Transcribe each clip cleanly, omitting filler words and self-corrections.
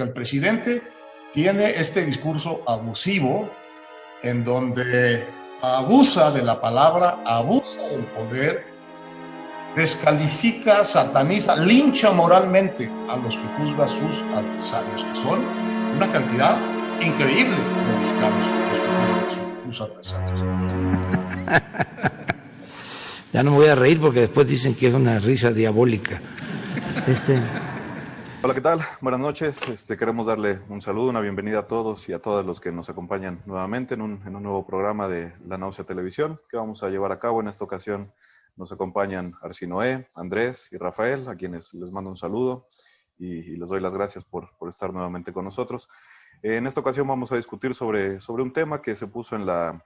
porque el presidente tiene este discurso abusivo en donde abusa de la palabra, abusa del poder, descalifica, sataniza, lincha moralmente a los que juzga sus adversarios, que son una cantidad increíble de mexicanos los que juzgan sus adversarios. Ya no me voy a reír porque después dicen que es una risa diabólica. Hola, ¿qué tal? Buenas noches. Queremos darle un saludo, una bienvenida a todos y a todas los que nos acompañan nuevamente en un nuevo programa de La Náusea Televisión que vamos a llevar a cabo. En esta ocasión nos acompañan Arsinoé, Andrés y Rafael, a quienes les mando un saludo y les doy las gracias por estar nuevamente con nosotros. En esta ocasión vamos a discutir sobre un tema que se puso en la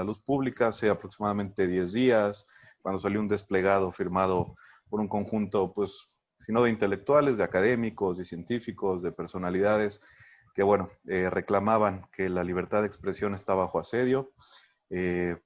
luz pública hace aproximadamente 10 días, cuando salió un desplegado firmado por un conjunto, pues, sino de intelectuales, de académicos, de científicos, de personalidades que, bueno, reclamaban que la libertad de expresión está bajo asedio,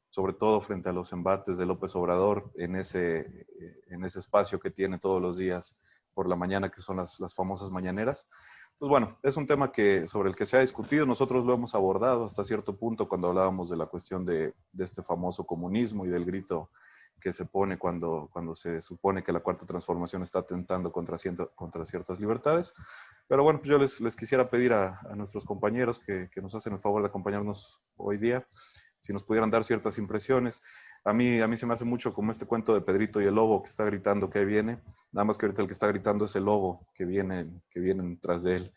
sobre todo frente a los embates de López Obrador en ese espacio que tiene todos los días por la mañana, que son las famosas mañaneras. Pues bueno, es un tema sobre el que se ha discutido. Nosotros lo hemos abordado hasta cierto punto cuando hablábamos de la cuestión de este famoso comunismo y del grito que se pone cuando se supone que la Cuarta Transformación está atentando contra ciertas libertades. Pero bueno, pues yo les quisiera pedir a nuestros compañeros que nos hacen el favor de acompañarnos hoy día, si nos pudieran dar ciertas impresiones. A mí se me hace mucho como este cuento de Pedrito y el lobo que está gritando que ahí viene, nada más que ahorita el que está gritando es el lobo que vienen tras de él.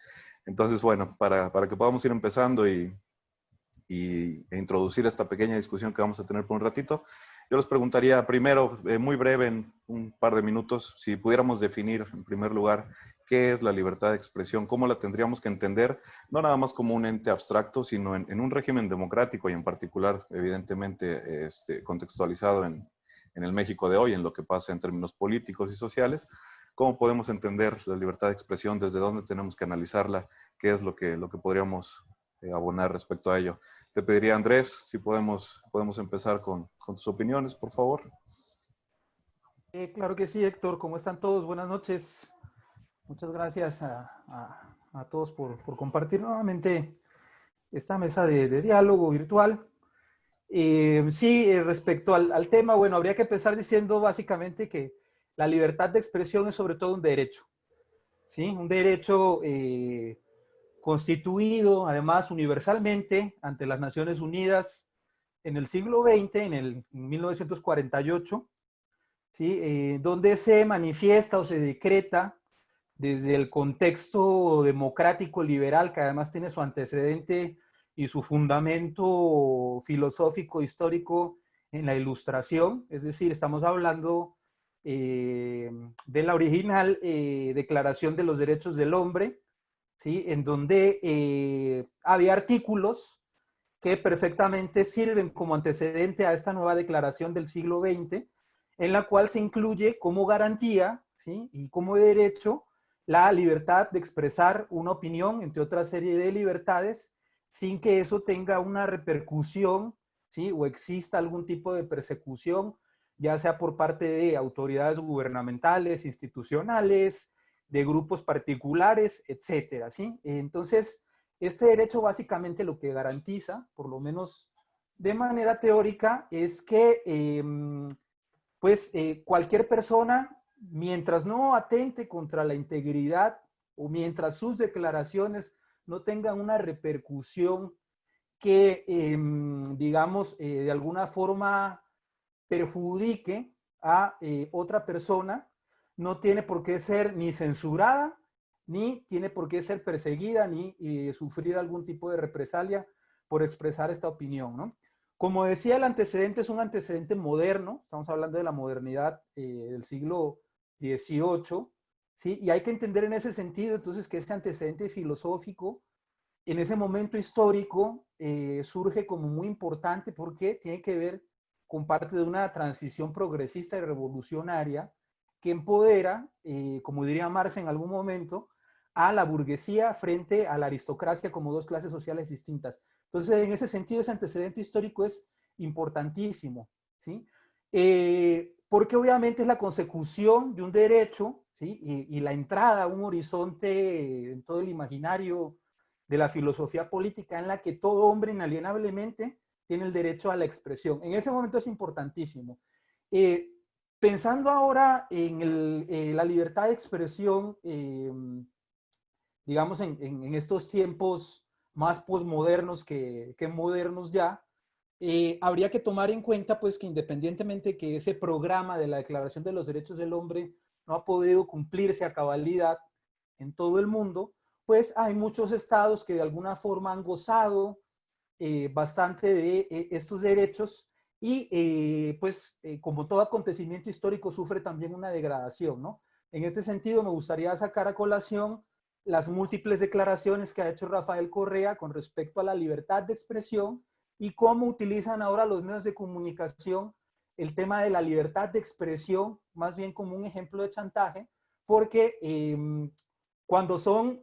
Entonces, bueno, para que podamos ir empezando e introducir esta pequeña discusión que vamos a tener por un ratito, yo les preguntaría primero, muy breve, en un par de minutos, si pudiéramos definir en primer lugar qué es la libertad de expresión, cómo la tendríamos que entender, no nada más como un ente abstracto, sino en un régimen democrático y en particular, evidentemente, contextualizado en el México de hoy, en lo que pasa en términos políticos y sociales. ¿Cómo podemos entender la libertad de expresión? ¿Desde dónde tenemos que analizarla? ¿Qué es lo que podríamos abonar respecto a ello? Te pediría, Andrés, si podemos empezar con tus opiniones, por favor. Claro que sí, Héctor. ¿Cómo están todos? Buenas noches. Muchas gracias a todos por compartir nuevamente esta mesa de diálogo virtual. Sí, respecto al tema, bueno, habría que empezar diciendo básicamente que la libertad de expresión es sobre todo un derecho, ¿sí? Un derecho constituido, además, universalmente ante las Naciones Unidas en el siglo XX, en 1948, ¿sí? Donde se manifiesta o se decreta desde el contexto democrático liberal, que además tiene su antecedente y su fundamento filosófico histórico en la Ilustración, es decir, estamos hablando de la original Declaración de los Derechos del Hombre, ¿sí? En donde había artículos que perfectamente sirven como antecedente a esta nueva declaración del siglo XX, en la cual se incluye como garantía, ¿sí? Y como derecho la libertad de expresar una opinión, entre otra serie de libertades, sin que eso tenga una repercusión, ¿sí? O exista algún tipo de persecución, ya sea por parte de autoridades gubernamentales, institucionales, de grupos particulares, etcétera, ¿sí? Entonces, este derecho básicamente lo que garantiza, por lo menos de manera teórica, es que cualquier persona, mientras no atente contra la integridad o mientras sus declaraciones no tengan una repercusión que, digamos, de alguna forma perjudique a otra persona, no tiene por qué ser ni censurada, ni tiene por qué ser perseguida, ni sufrir algún tipo de represalia por expresar esta opinión, ¿no? Como decía, el antecedente es un antecedente moderno, estamos hablando de la modernidad del siglo XVIII, ¿sí? Y hay que entender en ese sentido, entonces, que este antecedente filosófico, en ese momento histórico, surge como muy importante porque tiene que ver con parte de una transición progresista y revolucionaria que empodera, como diría Marx en algún momento, a la burguesía frente a la aristocracia como dos clases sociales distintas. Entonces, en ese sentido, ese antecedente histórico es importantísimo, ¿sí? Porque obviamente es la consecución de un derecho, ¿sí? Y la entrada a un horizonte en todo el imaginario de la filosofía política en la que todo hombre inalienablemente tiene el derecho a la expresión. En ese momento es importantísimo. Pensando ahora en la libertad de expresión, digamos, en estos tiempos más posmodernos que modernos ya, habría que tomar en cuenta pues que independientemente que ese programa de la Declaración de los Derechos del Hombre no ha podido cumplirse a cabalidad en todo el mundo, pues hay muchos estados que de alguna forma han gozado bastante de estos derechos y como todo acontecimiento histórico sufre también una degradación, ¿no? En este sentido me gustaría sacar a colación las múltiples declaraciones que ha hecho Rafael Correa con respecto a la libertad de expresión y cómo utilizan ahora los medios de comunicación el tema de la libertad de expresión más bien como un ejemplo de chantaje, porque cuando son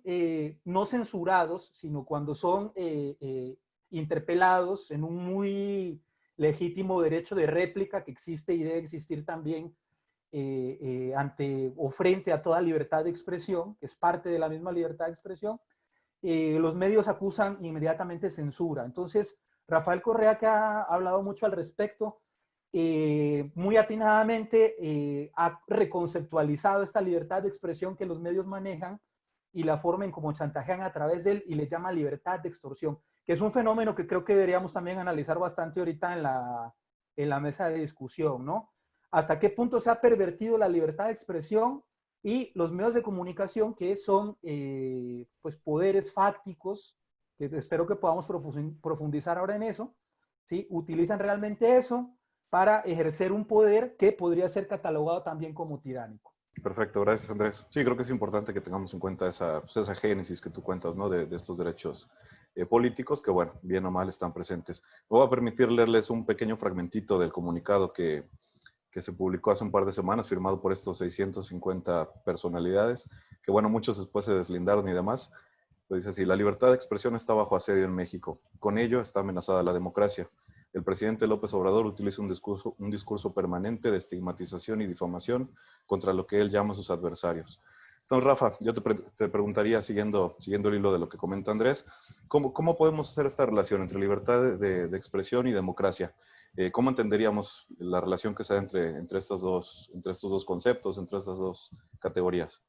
no censurados, sino cuando son interpelados en un muy legítimo derecho de réplica que existe y debe existir también ante o frente a toda libertad de expresión, que es parte de la misma libertad de expresión, los medios acusan inmediatamente censura. Entonces, Rafael Correa, que ha hablado mucho al respecto, muy atinadamente ha reconceptualizado esta libertad de expresión que los medios manejan y la forma en cómo chantajean a través de él y le llama libertad de extorsión, que es un fenómeno que creo que deberíamos también analizar bastante ahorita en la mesa de discusión, ¿no? Hasta qué punto se ha pervertido la libertad de expresión y los medios de comunicación que son pues poderes fácticos, que espero que podamos profundizar ahora en eso, ¿sí? Utilizan realmente eso para ejercer un poder que podría ser catalogado también como tiránico. Perfecto, gracias Andrés. Sí, creo que es importante que tengamos en cuenta esa génesis que tú cuentas, ¿no? De estos derechos políticos que, bueno, bien o mal están presentes. Me voy a permitir leerles un pequeño fragmentito del comunicado que se publicó hace un par de semanas, firmado por estos 650 personalidades, que, bueno, muchos después se deslindaron y demás. Pues dice así: la libertad de expresión está bajo asedio en México. Con ello está amenazada la democracia. El presidente López Obrador utiliza un discurso permanente de estigmatización y difamación contra lo que él llama sus adversarios. Entonces, Rafa, yo te preguntaría, siguiendo el hilo de lo que comenta Andrés, ¿cómo podemos hacer esta relación entre libertad de expresión y democracia? ¿Cómo entenderíamos la relación que se da entre estos dos conceptos, entre estas dos categorías?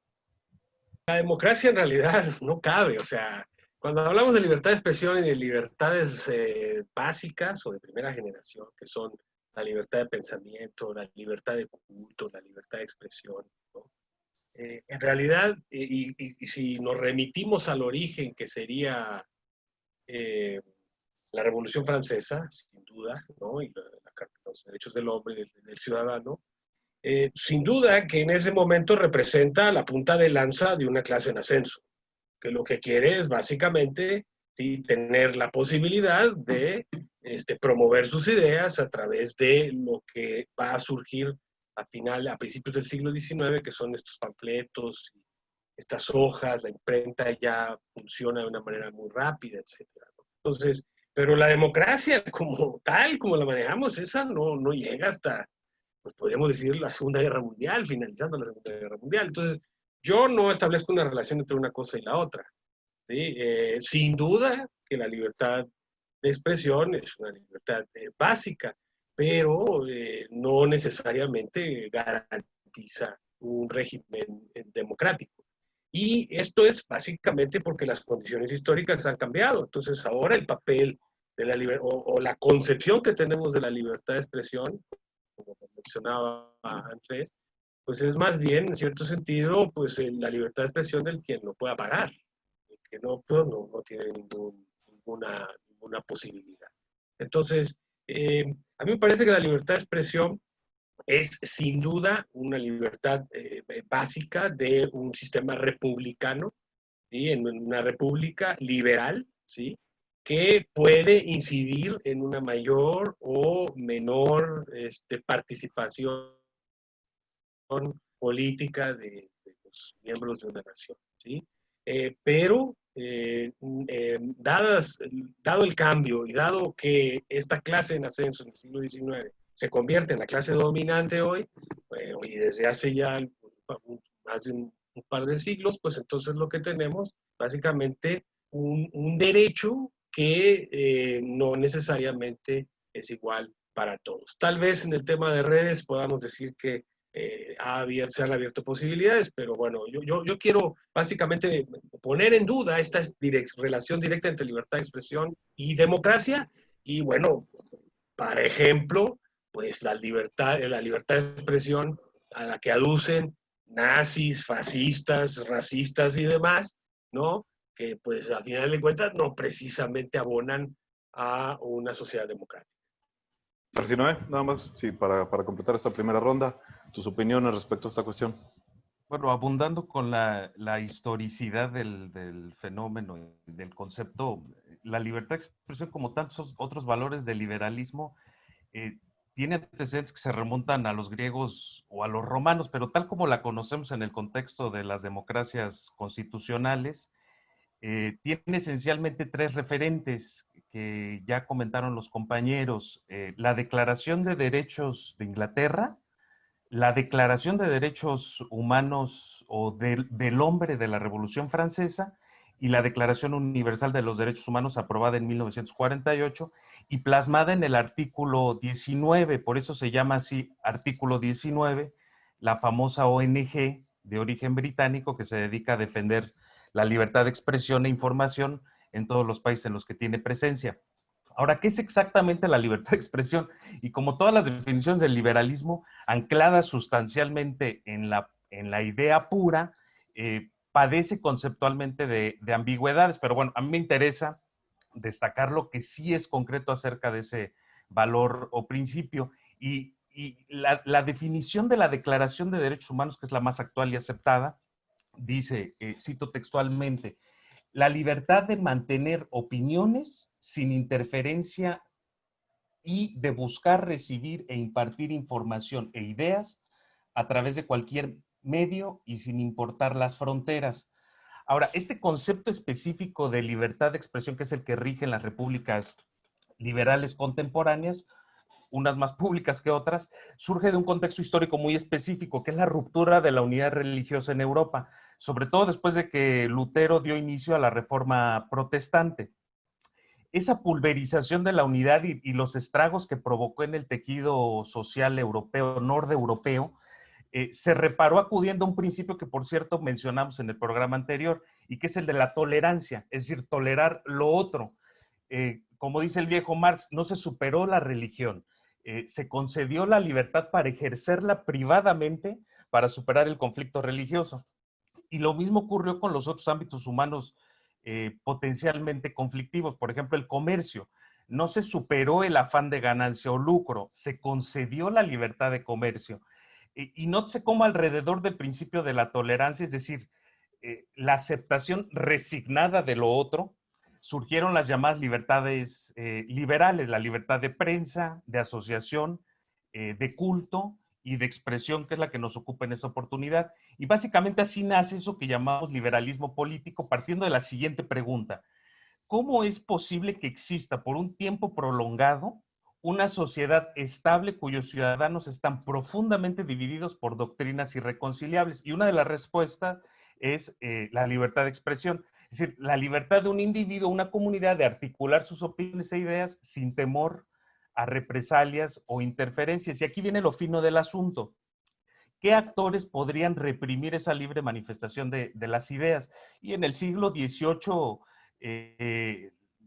La democracia en realidad no cabe, o sea, cuando hablamos de libertad de expresión y de libertades básicas o de primera generación, que son la libertad de pensamiento, la libertad de culto, la libertad de expresión, ¿no? En realidad, y si nos remitimos al origen que sería la Revolución Francesa, sin duda, ¿no? Y los derechos del hombre, del ciudadano, sin duda que en ese momento representa la punta de lanza de una clase en ascenso, que lo que quiere es básicamente, ¿sí?, tener la posibilidad de promover sus ideas a través de lo que va a surgir a principios del siglo XIX, que son estos panfletos, estas hojas, la imprenta ya funciona de una manera muy rápida, etc. Entonces, pero la democracia como tal, como la manejamos, esa no llega hasta, pues podríamos decir, la Segunda Guerra Mundial, finalizando la Segunda Guerra Mundial. Entonces, yo no establezco una relación entre una cosa y la otra, ¿sí? Sin duda que la libertad de expresión es una libertad básica, pero no necesariamente garantiza un régimen democrático. Y esto es básicamente porque las condiciones históricas han cambiado. Entonces, ahora el papel de la libertad, o la concepción que tenemos de la libertad de expresión, como mencionaba Andrés, pues es más bien, en cierto sentido, pues la libertad de expresión del quien lo pueda pagar, el que no tiene ninguna posibilidad. Entonces, a mí me parece que la libertad de expresión es sin duda una libertad básica de un sistema republicano, ¿sí?, en una república liberal, ¿sí?, que puede incidir en una mayor o menor participación política de los miembros de una nación, ¿sí? Pero dado el cambio y dado que esta clase en ascenso en el siglo XIX se convierte en la clase dominante hoy, y desde hace ya más de un par de siglos, pues entonces lo que tenemos básicamente un derecho que no necesariamente es igual para todos. Tal vez en el tema de redes podamos decir que se han abierto posibilidades, pero bueno, yo quiero básicamente poner en duda esta relación directa entre libertad de expresión y democracia. Y bueno, por ejemplo, pues la libertad de expresión a la que aducen nazis, fascistas, racistas y demás, ¿no? Que pues a final de cuentas no precisamente abonan a una sociedad democrática. Noé, nada más, sí, para completar esta primera ronda, tus opiniones respecto a esta cuestión. Bueno, abundando con la historicidad del fenómeno, del concepto, la libertad de expresión, como tantos otros valores del liberalismo, tiene antecedentes que se remontan a los griegos o a los romanos, pero tal como la conocemos en el contexto de las democracias constitucionales, tiene esencialmente tres referentes que ya comentaron los compañeros: la Declaración de Derechos de Inglaterra, la Declaración de Derechos Humanos o del Hombre de la Revolución Francesa y la Declaración Universal de los Derechos Humanos, aprobada en 1948 y plasmada en el artículo 19, por eso se llama así artículo 19, la famosa ONG de origen británico que se dedica a defender la libertad de expresión e información en todos los países en los que tiene presencia. Ahora, ¿qué es exactamente la libertad de expresión? Y como todas las definiciones del liberalismo, ancladas sustancialmente en la idea pura, padece conceptualmente de ambigüedades, pero bueno, a mí me interesa destacar lo que sí es concreto acerca de ese valor o principio. Y la definición de la Declaración de Derechos Humanos, que es la más actual y aceptada, dice, cito textualmente: la libertad de mantener opiniones sin interferencia y de buscar, recibir e impartir información e ideas a través de cualquier medio y sin importar las fronteras. Ahora, este concepto específico de libertad de expresión, que es el que rige en las repúblicas liberales contemporáneas, unas más públicas que otras, surge de un contexto histórico muy específico, que es la ruptura de la unidad religiosa en Europa, sobre todo después de que Lutero dio inicio a la Reforma Protestante. Esa pulverización de la unidad y los estragos que provocó en el tejido social europeo, norte-europeo, se reparó acudiendo a un principio que, por cierto, mencionamos en el programa anterior, y que es el de la tolerancia, es decir, tolerar lo otro. Como dice el viejo Marx, no se superó la religión, se concedió la libertad para ejercerla privadamente para superar el conflicto religioso. Y lo mismo ocurrió con los otros ámbitos humanos potencialmente conflictivos, por ejemplo, el comercio. No se superó el afán de ganancia o lucro, se concedió la libertad de comercio. Y nótese cómo alrededor del principio de la tolerancia, es decir, la aceptación resignada de lo otro, surgieron las llamadas libertades liberales, la libertad de prensa, de asociación, de culto y de expresión, que es la que nos ocupa en esta oportunidad. Y básicamente así nace eso que llamamos liberalismo político, partiendo de la siguiente pregunta: ¿cómo es posible que exista por un tiempo prolongado una sociedad estable cuyos ciudadanos están profundamente divididos por doctrinas irreconciliables? Y una de las respuestas es la libertad de expresión. Es decir, la libertad de un individuo, una comunidad, de articular sus opiniones e ideas sin temor a represalias o interferencias. Y aquí viene lo fino del asunto. ¿Qué actores podrían reprimir esa libre manifestación de las ideas? Y en el siglo XVIII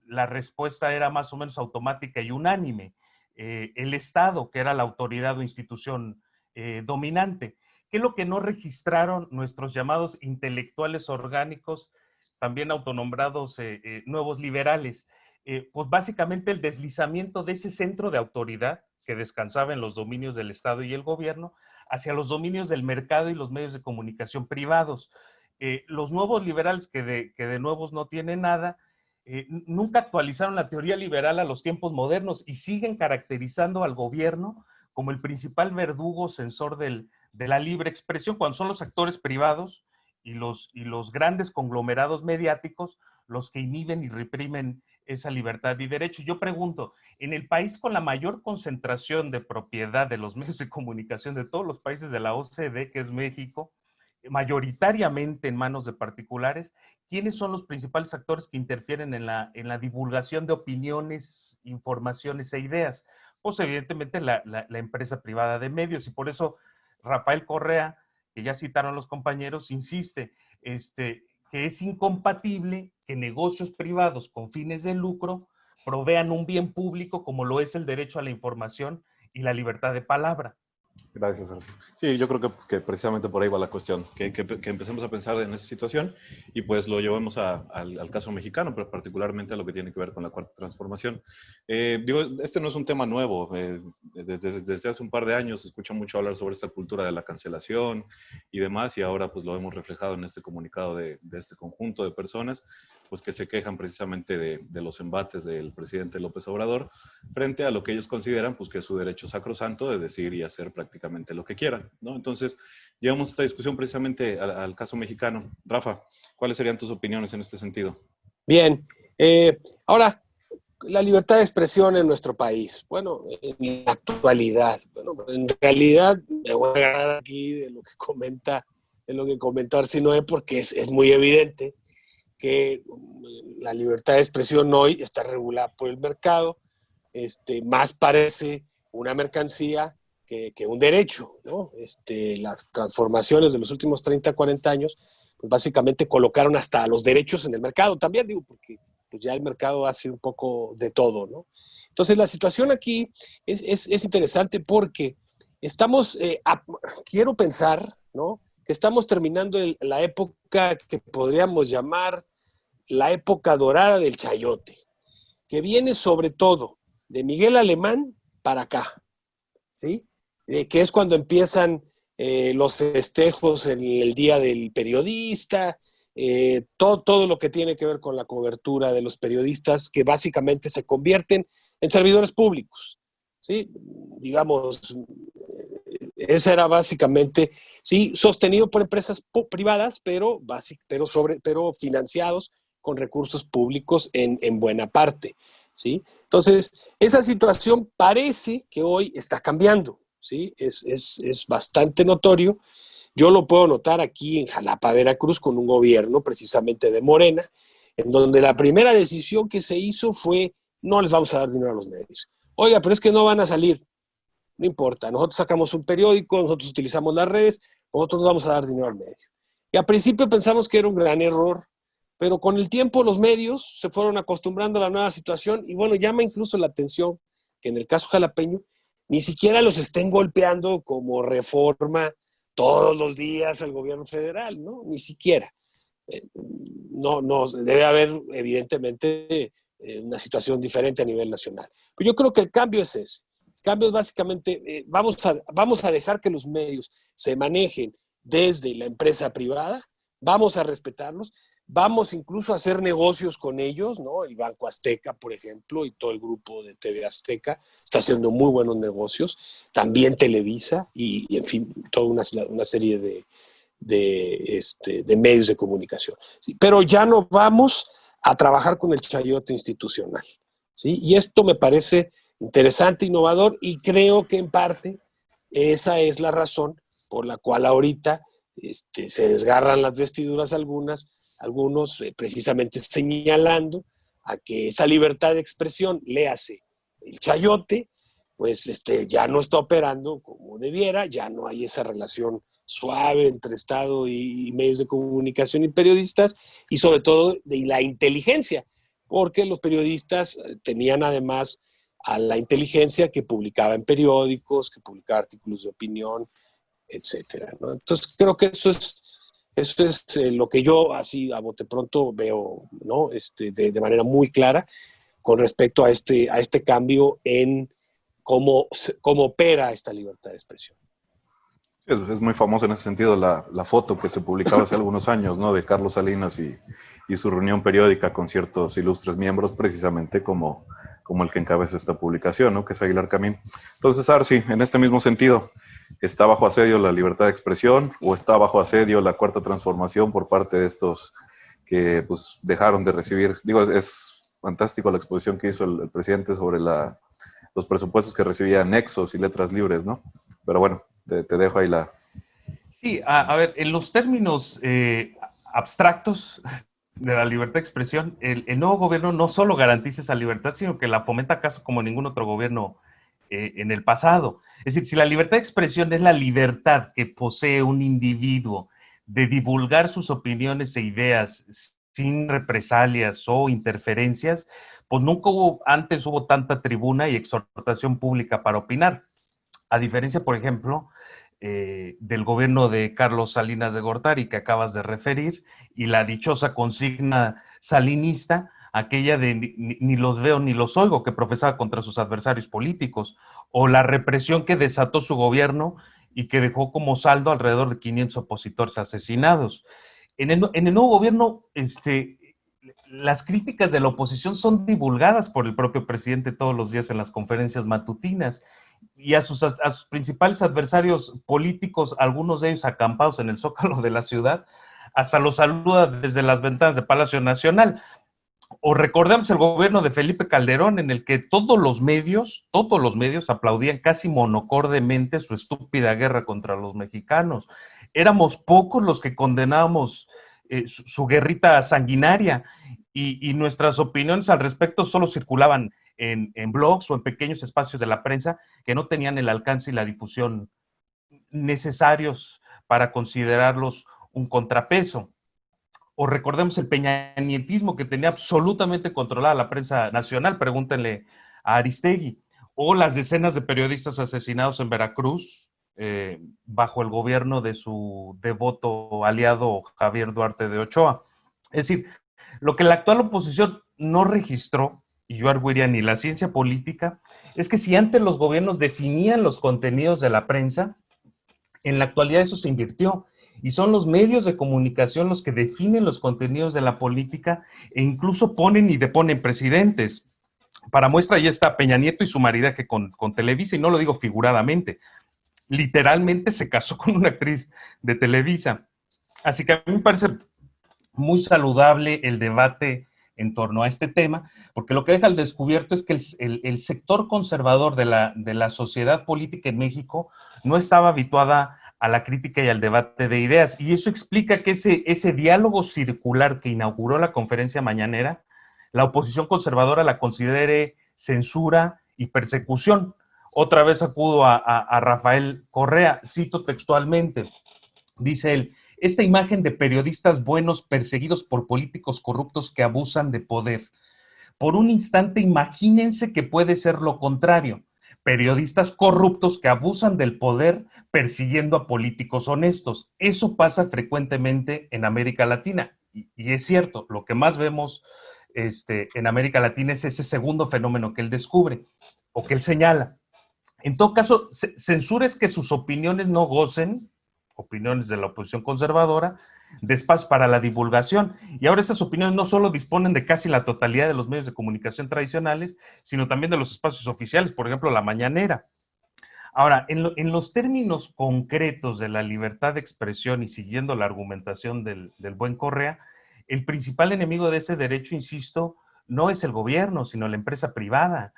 la respuesta era más o menos automática y unánime. El Estado, que era la autoridad o institución dominante. ¿Qué es lo que no registraron nuestros llamados intelectuales orgánicos, también autonombrados nuevos liberales? Pues básicamente el deslizamiento de ese centro de autoridad que descansaba en los dominios del Estado y el gobierno hacia los dominios del mercado y los medios de comunicación privados. Los nuevos liberales, que de nuevos no tienen nada, nunca actualizaron la teoría liberal a los tiempos modernos y siguen caracterizando al gobierno como el principal verdugo censor de la libre expresión, cuando son los actores privados y los grandes conglomerados mediáticos los que inhiben y reprimen esa libertad y derecho. Yo pregunto, en el país con la mayor concentración de propiedad de los medios de comunicación de todos los países de la OCDE, que es México, mayoritariamente en manos de particulares, ¿quiénes son los principales actores que interfieren en la divulgación de opiniones, informaciones e ideas? Pues evidentemente la empresa privada de medios, y por eso Rafael Correa, que ya citaron los compañeros, insiste que es incompatible que negocios privados con fines de lucro provean un bien público como lo es el derecho a la información y la libertad de palabra. Gracias, Arce. Sí, yo creo que precisamente por ahí va la cuestión, que empecemos a pensar en esa situación y pues lo llevamos al caso mexicano, pero particularmente a lo que tiene que ver con la Cuarta Transformación. Este no es un tema nuevo. Desde hace un par de años se escucha mucho hablar sobre esta cultura de la cancelación y demás, y ahora pues lo hemos reflejado en este comunicado de este conjunto de personas pues que se quejan precisamente de los embates del presidente López Obrador frente a lo que ellos consideran pues que es su derecho sacrosanto de decir y hacer prácticamente lo que quieran, ¿no? Entonces, llevamos esta discusión precisamente al caso mexicano. Rafa, ¿cuáles serían tus opiniones en este sentido? Bien, ahora, la libertad de expresión en nuestro país. Bueno, en la actualidad, bueno, en realidad me voy a agarrar aquí de lo que comentó Arsinoe, porque es muy evidente que la libertad de expresión hoy está regulada por el mercado, más parece una mercancía que un derecho, ¿no? Las transformaciones de los últimos 30, 40 años, pues básicamente colocaron hasta los derechos en el mercado también, digo, porque pues ya el mercado hace un poco de todo, ¿no? Entonces la situación aquí es interesante porque quiero pensar, ¿no?, que estamos terminando la época que podríamos llamar la época dorada del chayote, que viene sobre todo de Miguel Alemán para acá, ¿sí? Que es cuando empiezan los festejos en el Día del Periodista, todo lo que tiene que ver con la cobertura de los periodistas, que básicamente se convierten en servidores públicos, ¿sí? Digamos, ese era básicamente, sí, sostenido por empresas privadas, pero financiados con recursos públicos en buena parte, ¿sí? Entonces, esa situación parece que hoy está cambiando, ¿sí? Es bastante notorio. Yo lo puedo notar aquí en Jalapa, Veracruz, con un gobierno precisamente de Morena, en donde la primera decisión que se hizo fue: no les vamos a dar dinero a los medios. Oiga, pero es que no van a salir. No importa, nosotros sacamos un periódico, nosotros utilizamos las redes, nosotros vamos a dar dinero al medio. Y al principio pensamos que era un gran error, pero con el tiempo los medios se fueron acostumbrando a la nueva situación y bueno, llama incluso la atención que en el caso jalapeño ni siquiera los estén golpeando como Reforma todos los días al gobierno federal, ¿no? Ni siquiera. No, debe haber evidentemente una situación diferente a nivel nacional. Pero yo creo que el cambio es ese. El cambio es básicamente, vamos a dejar que los medios se manejen desde la empresa privada, vamos a respetarlos, vamos incluso a hacer negocios con ellos, ¿no? El Banco Azteca, por ejemplo, y todo el grupo de TV Azteca está haciendo muy buenos negocios, también Televisa y en fin, toda una serie de medios de comunicación. ¿Sí? Pero ya no vamos a trabajar con el chayote institucional, ¿sí? Y esto me parece interesante, innovador, y creo que en parte esa es la razón por la cual ahorita se desgarran las vestiduras algunos precisamente señalando a que esa libertad de expresión, léase el chayote, pues ya no está operando como debiera, ya no hay esa relación suave entre Estado y medios de comunicación y periodistas, y sobre todo de la inteligencia, porque los periodistas tenían además a la inteligencia que publicaba en periódicos, que publicaba artículos de opinión, etcétera, ¿no? Entonces creo que eso es lo que yo así a bote pronto veo, ¿no? De manera muy clara con respecto a este cambio en cómo opera esta libertad de expresión. Es muy famosa en ese sentido la foto que se publicaba hace algunos años, ¿no?, de Carlos Salinas y su reunión periódica con ciertos ilustres miembros, precisamente como el que encabeza esta publicación, ¿no?, que es Aguilar Camín. Entonces, Arsi, en este mismo sentido, ¿está bajo asedio la libertad de expresión o está bajo asedio la Cuarta Transformación por parte de estos que pues dejaron de recibir? Digo, es fantástico la exposición que hizo el presidente sobre los presupuestos que recibía Nexos y Letras Libres, ¿no? Pero bueno, te dejo ahí Sí, a ver, en los términos abstractos de la libertad de expresión, el nuevo gobierno no solo garantiza esa libertad, sino que la fomenta casi como ningún otro gobierno en el pasado. Es decir, si la libertad de expresión es la libertad que posee un individuo de divulgar sus opiniones e ideas sin represalias o interferencias, pues nunca antes hubo tanta tribuna y exhortación pública para opinar. A diferencia, por ejemplo, del gobierno de Carlos Salinas de Gortari que acabas de referir, y la dichosa consigna salinista, aquella de ni los veo ni los oigo, que profesaba contra sus adversarios políticos, o la represión que desató su gobierno y que dejó como saldo alrededor de 500 opositores asesinados. En el nuevo gobierno, las críticas de la oposición son divulgadas por el propio presidente todos los días en las conferencias matutinas, y a sus principales adversarios políticos, algunos de ellos acampados en el Zócalo de la ciudad, hasta los saluda desde las ventanas de Palacio Nacional. O recordemos el gobierno de Felipe Calderón, en el que todos los medios aplaudían casi monocordemente su estúpida guerra contra los mexicanos. Éramos pocos los que condenábamos su guerrita sanguinaria, y nuestras opiniones al respecto solo circulaban en blogs o en pequeños espacios de la prensa que no tenían el alcance y la difusión necesarios para considerarlos un contrapeso. O recordemos el peñanietismo que tenía absolutamente controlada la prensa nacional, pregúntenle a Aristegui, o las decenas de periodistas asesinados en Veracruz bajo el gobierno de su devoto aliado Javier Duarte de Ochoa. Es decir, lo que la actual oposición no registró, y yo arguiría ni la ciencia política, es que si antes los gobiernos definían los contenidos de la prensa, en la actualidad eso se invirtió, y son los medios de comunicación los que definen los contenidos de la política e incluso ponen y deponen presidentes. Para muestra ya está Peña Nieto y su maridaje con Televisa, y no lo digo figuradamente, literalmente se casó con una actriz de Televisa. Así que a mí me parece muy saludable el debate en torno a este tema, porque lo que deja al descubierto es que el sector conservador de la sociedad política en México no estaba habituada a la crítica y al debate de ideas, y eso explica que ese diálogo circular que inauguró la conferencia mañanera, la oposición conservadora la considere censura y persecución. Otra vez acudo a Rafael Correa, cito textualmente, dice él: esta imagen de periodistas buenos perseguidos por políticos corruptos que abusan de poder. Por un instante imagínense que puede ser lo contrario, periodistas corruptos que abusan del poder persiguiendo a políticos honestos. Eso pasa frecuentemente en América Latina, y es cierto, lo que más vemos en América Latina es ese segundo fenómeno que él descubre o que él señala. En todo caso, censura es que sus opiniones no gocen, opiniones de la oposición conservadora, de espacios para la divulgación. Y ahora esas opiniones no solo disponen de casi la totalidad de los medios de comunicación tradicionales, sino también de los espacios oficiales, por ejemplo, la mañanera. Ahora, en los términos concretos de la libertad de expresión y siguiendo la argumentación del buen Correa, el principal enemigo de ese derecho, insisto, no es el gobierno, sino la empresa privada.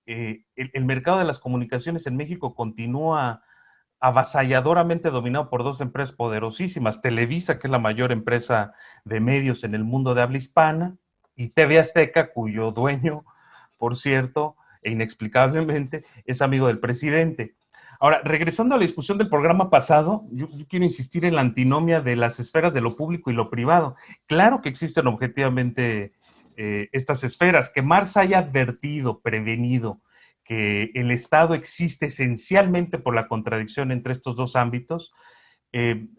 El mercado de las comunicaciones en México continúa avasalladoramente dominado por dos empresas poderosísimas: Televisa, que es la mayor empresa de medios en el mundo de habla hispana, y TV Azteca, cuyo dueño, por cierto, e inexplicablemente, es amigo del presidente. Ahora, regresando a la discusión del programa pasado, yo quiero insistir en la antinomia de las esferas de lo público y lo privado. Claro que existen objetivamente estas esferas. Que Marx haya advertido, prevenido, que el Estado existe esencialmente por la contradicción entre estos dos ámbitos,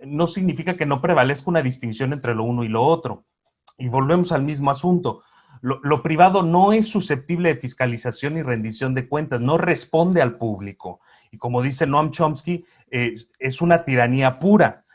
no significa que no prevalezca una distinción entre lo uno y lo otro. Y volvemos al mismo asunto. Lo privado no es susceptible de fiscalización y rendición de cuentas, no responde al público. Y como dice Noam Chomsky, es una tiranía pura.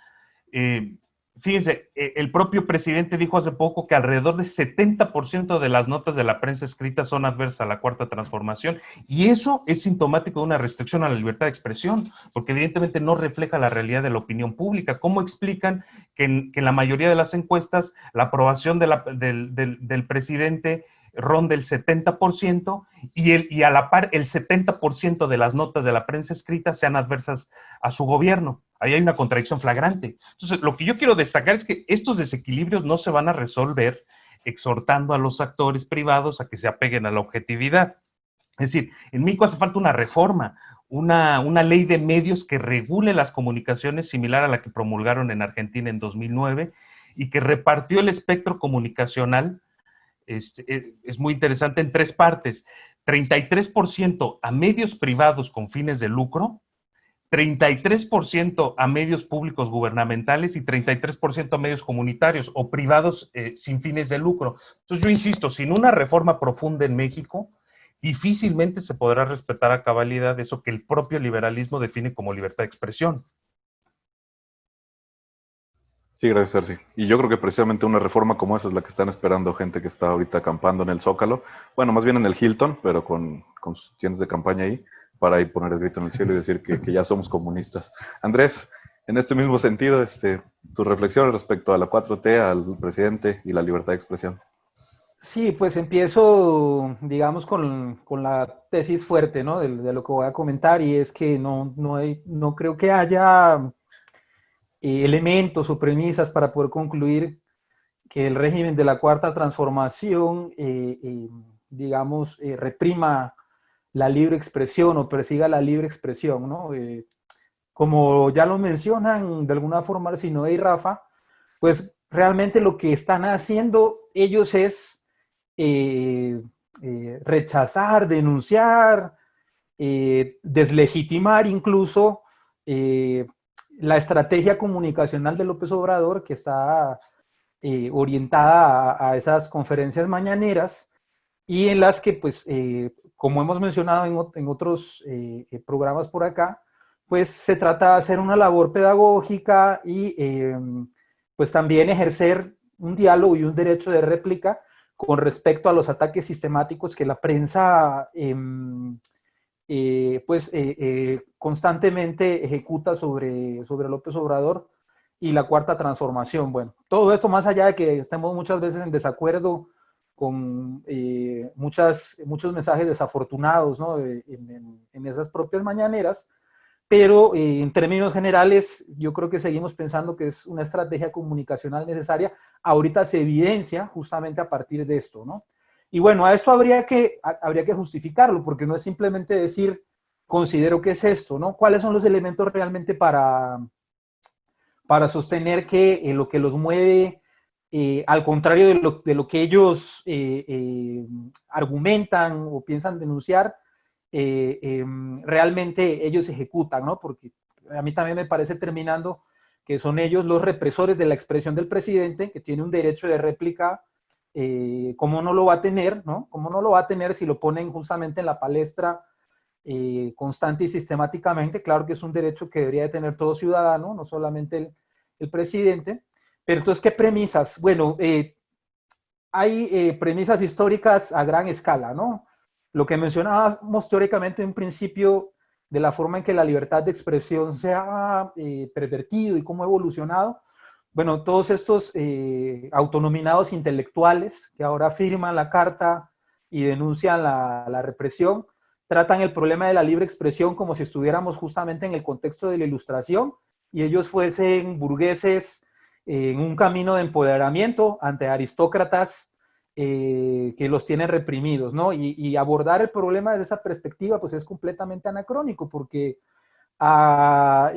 Fíjense, el propio presidente dijo hace poco que alrededor del 70% de las notas de la prensa escrita son adversas a la Cuarta Transformación, y eso es sintomático de una restricción a la libertad de expresión, porque evidentemente no refleja la realidad de la opinión pública. ¿Cómo explican que en la mayoría de las encuestas la aprobación del presidente ronda el 70% y a la par el 70% de las notas de la prensa escrita sean adversas a su gobierno. Ahí hay una contradicción flagrante. Entonces, lo que yo quiero destacar es que estos desequilibrios no se van a resolver exhortando a los actores privados a que se apeguen a la objetividad. Es decir, en México hace falta una reforma, una ley de medios que regule las comunicaciones similar a la que promulgaron en Argentina en 2009 y que repartió el espectro comunicacional, es muy interesante, en 3 partes. 33% a medios privados con fines de lucro, 33% a medios públicos gubernamentales y 33% a medios comunitarios o privados sin fines de lucro. Entonces yo insisto, sin una reforma profunda en México, difícilmente se podrá respetar a cabalidad eso que el propio liberalismo define como libertad de expresión. Sí, gracias, Arci. Y yo creo que precisamente una reforma como esa es la que están esperando gente que está ahorita acampando en el Zócalo. Bueno, más bien en el Hilton, pero con sus tiendas de campaña ahí, para ahí poner el grito en el cielo y decir que ya somos comunistas. Andrés, en este mismo sentido, tus reflexiones respecto a la 4T, al presidente y la libertad de expresión. Sí, pues empiezo, digamos, con la tesis fuerte, ¿no? De lo que voy a comentar, y es que no creo que haya elementos o premisas para poder concluir que el régimen de la Cuarta Transformación, digamos, reprima la libre expresión o persiga la libre expresión, ¿no? Como ya lo mencionan de alguna forma Arcinoe y Rafa, pues realmente lo que están haciendo ellos es rechazar, denunciar, deslegitimar incluso la estrategia comunicacional de López Obrador, que está orientada a esas conferencias mañaneras y en las que, pues, como hemos mencionado en otros programas por acá, pues se trata de hacer una labor pedagógica y pues también ejercer un diálogo y un derecho de réplica con respecto a los ataques sistemáticos que la prensa constantemente ejecuta sobre López Obrador y la Cuarta Transformación. Bueno, todo esto más allá de que estemos muchas veces en desacuerdo con muchos mensajes desafortunados, ¿no? en esas propias mañaneras, pero en términos generales yo creo que seguimos pensando que es una estrategia comunicacional necesaria. Ahorita se evidencia justamente a partir de esto, ¿no? Y bueno, a esto habría que justificarlo, porque no es simplemente decir, considero que es esto, ¿no? ¿Cuáles son los elementos realmente para sostener que lo que los mueve, al contrario de lo que ellos argumentan o piensan denunciar, realmente ellos ejecutan, ¿no? Porque a mí también me parece, terminando, que son ellos los represores de la expresión del presidente, que tiene un derecho de réplica. ¿Cómo no lo va a tener, no? ¿Cómo no lo va a tener si lo ponen justamente en la palestra constante y sistemáticamente? Claro que es un derecho que debería de tener todo ciudadano, no solamente el presidente. Pero entonces, ¿qué premisas? Bueno, hay premisas históricas a gran escala, ¿no? Lo que mencionábamos teóricamente en principio de la forma en que la libertad de expresión se ha pervertido y cómo ha evolucionado. Bueno, todos estos autonominados intelectuales que ahora firman la carta y denuncian la represión, tratan el problema de la libre expresión como si estuviéramos justamente en el contexto de la Ilustración y ellos fuesen burgueses en un camino de empoderamiento ante aristócratas que los tienen reprimidos, ¿no? Y abordar el problema desde esa perspectiva pues es completamente anacrónico, porque a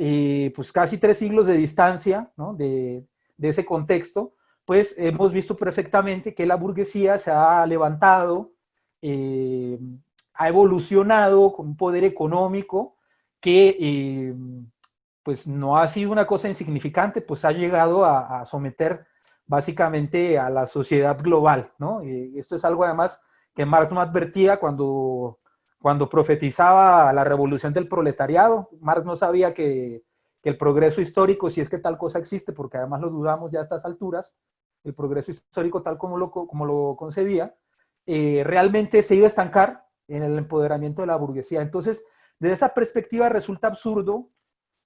pues casi 3 siglos de distancia, ¿no? de ese contexto, pues hemos visto perfectamente que la burguesía se ha levantado, ha evolucionado con un poder económico que pues no ha sido una cosa insignificante, pues ha llegado a someter básicamente a la sociedad global, ¿no? Esto es algo además que Marx no advertía cuando profetizaba la revolución del proletariado. Marx no sabía que el progreso histórico, si es que tal cosa existe, porque además lo dudamos ya a estas alturas, el progreso histórico tal como lo concebía, realmente se iba a estancar en el empoderamiento de la burguesía. Entonces, desde esa perspectiva resulta absurdo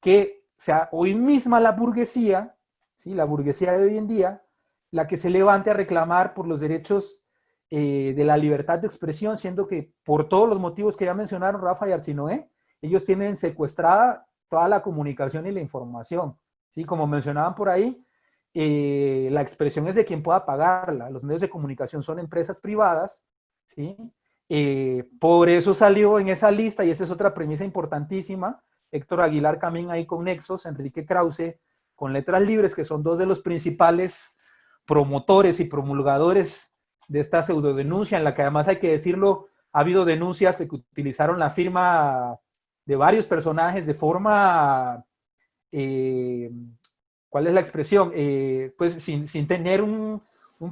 que sea hoy misma la burguesía, ¿sí? La burguesía de hoy en día, la que se levante a reclamar por los derechos de la libertad de expresión, siendo que por todos los motivos que ya mencionaron Rafa y Arsinoé, ellos tienen secuestrada toda la comunicación y la información. ¿Sí? Como mencionaban por ahí, la expresión es de quien pueda pagarla. Los medios de comunicación son empresas privadas, ¿sí? Por eso salió en esa lista, y esa es otra premisa importantísima, Héctor Aguilar Camín ahí con Nexos, Enrique Krause con Letras Libres, que son dos de los principales promotores y promulgadores de esta pseudodenuncia, en la que además hay que decirlo, ha habido denuncias que utilizaron la firma de varios personajes de forma, ¿cuál es la expresión? Pues sin tener un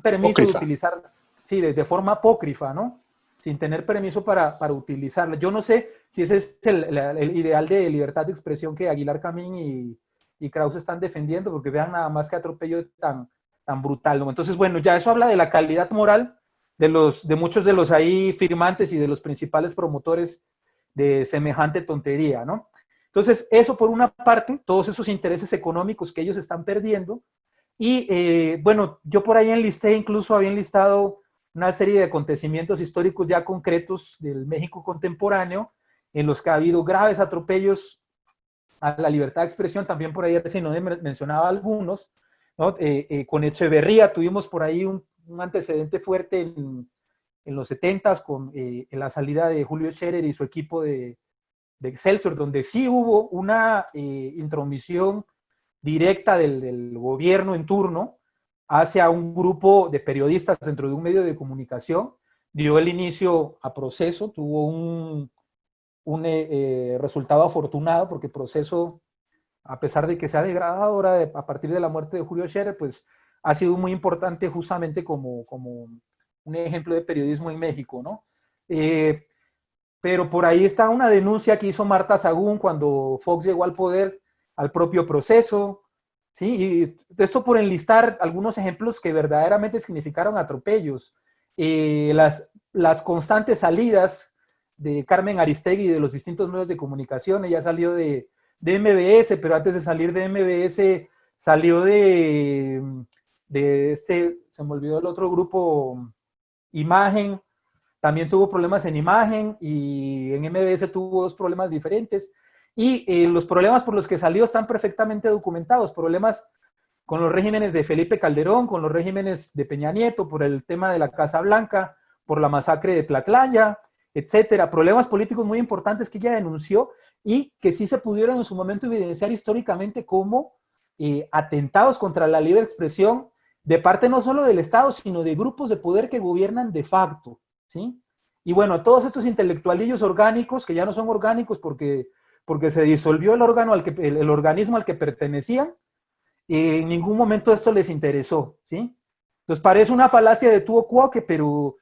permiso Apócrifa. de utilizar, sí, de forma apócrifa, ¿no? Sin tener permiso para utilizarla. Yo no sé si ese es el ideal de libertad de expresión que Aguilar Camín y Krause están defendiendo, porque vean nada más que atropello tan brutal, ¿no? Entonces, bueno, ya eso habla de la calidad moral de muchos de los ahí firmantes y de los principales promotores de semejante tontería, ¿no? Entonces, eso por una parte, todos esos intereses económicos que ellos están perdiendo. Y bueno, yo por ahí enlisté, incluso había enlistado una serie de acontecimientos históricos ya concretos del México contemporáneo, en los que ha habido graves atropellos a la libertad de expresión. También por ahí Arsinoé mencionaba algunos, ¿no? Con Echeverría tuvimos por ahí un antecedente fuerte en los 70s con la salida de Julio Scherer y su equipo de Excelsior, donde sí hubo una intromisión directa del gobierno en turno hacia un grupo de periodistas dentro de un medio de comunicación, dio el inicio a Proceso, tuvo un resultado afortunado, porque Proceso, a pesar de que se ha degradado ahora a partir de la muerte de Julio Scherer, pues ha sido muy importante justamente como un ejemplo de periodismo en México, ¿no? Pero por ahí está una denuncia que hizo Marta Sagún cuando Fox llegó al poder, al propio Proceso, ¿sí? Y esto por enlistar algunos ejemplos que verdaderamente significaron atropellos. Las constantes salidas de Carmen Aristegui de los distintos medios de comunicación. Ella salió de MBS, pero antes de salir de MBS salió de se me olvidó el otro grupo, Imagen. También tuvo problemas en Imagen, y en MBS tuvo dos problemas diferentes. Y los problemas por los que salió están perfectamente documentados. Problemas con los regímenes de Felipe Calderón, con los regímenes de Peña Nieto, por el tema de la Casa Blanca, por la masacre de Tlatlaya, etcétera. Problemas políticos muy importantes que ella denunció y que sí se pudieron en su momento evidenciar históricamente como atentados contra la libre expresión de parte no solo del Estado, sino de grupos de poder que gobiernan de facto, ¿sí? Y bueno, todos estos intelectualillos orgánicos, que ya no son orgánicos porque se disolvió el organismo al que pertenecían, en ningún momento esto les interesó, ¿sí? Entonces parece una falacia de tuo quoque, pero